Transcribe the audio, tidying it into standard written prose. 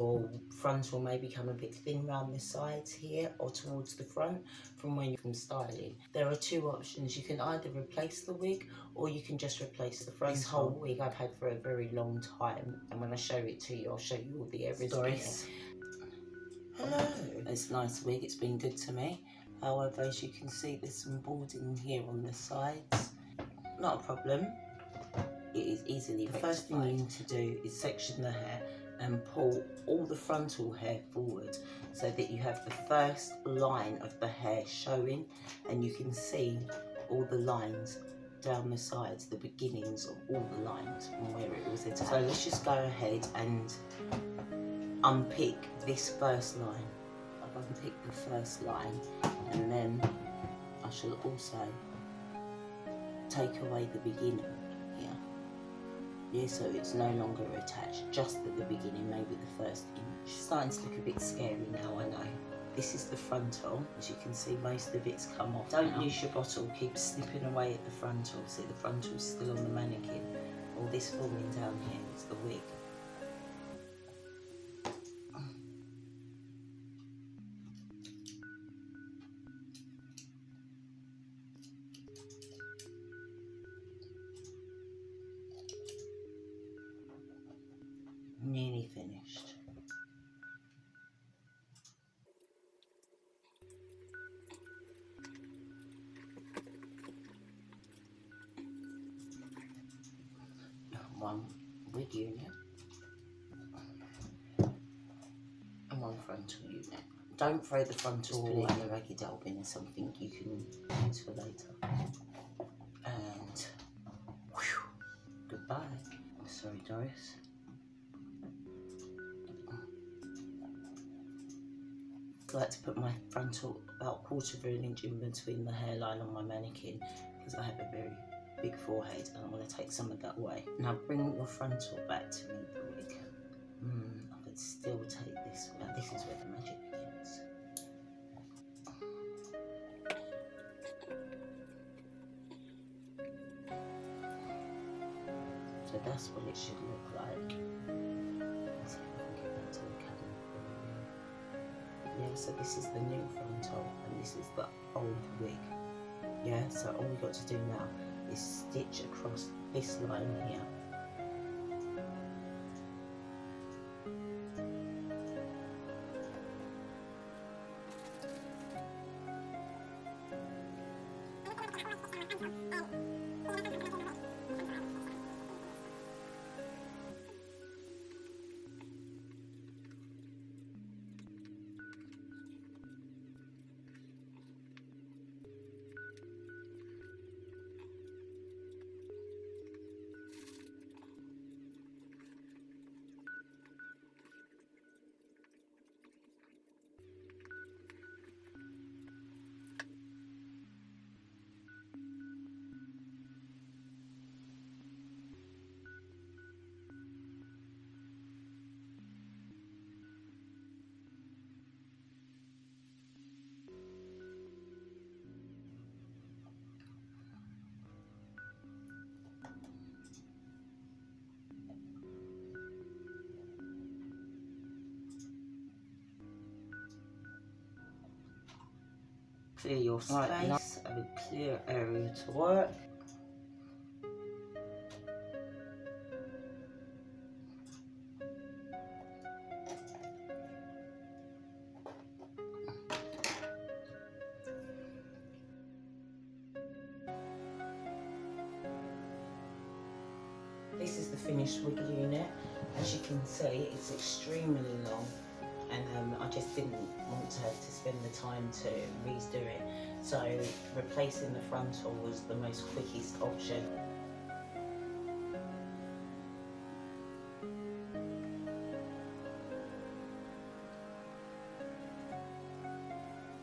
your frontal may become a bit thin around the sides here or towards the front from styling. There are two options. You can either replace the wig or you can just replace the frontal. This whole wig I've had for a very long time, and when I show it to you, I'll show you all the errors in it. Hello. It's a nice wig, it's been good to me. However, as you can see, there's some balding here on the sides. Not a problem. It is easily rectified. The first thing you need to do is section the hair and pull all the frontal hair forward so that you have the first line of the hair showing, and you can see all the lines down the sides, the beginnings of all the lines from where it was attached. So let's just go ahead and unpick this first line. I've unpicked the first line, and then I shall also take away the beginning here. Yeah, so it's no longer attached, just at the beginning, maybe the first inch. It's starting to look a bit scary now, I know. This is the frontal. As you can see, most of it's come off. Don't use your bottle, keep snipping away at the frontal. See, the frontal's still on the mannequin. All this falling down here is the wig. Nearly finished. One wig unit and one frontal unit. Don't throw the frontal in the raggy doll bin, or something you can use for later. And whew, goodbye. Sorry, Doris. I like to put my frontal about 1/4 inch in between the hairline on my mannequin because I have a very big forehead and I want to take some of that away. Now bring your frontal back to me, the wig. I could still take this. Now this is where the magic begins. So that's what it should look like. Let's see if I can get that to the camera. Yeah, so this is the new frontal and this is the old wig. Yeah, so all we've got to do now is stitch across this line here. Clear your space, have a clear area to work. This is the finished wig unit. As you can see, it's extremely long. And I just didn't want to have to spend the time to redo it. So replacing the frontal was the most quickest option.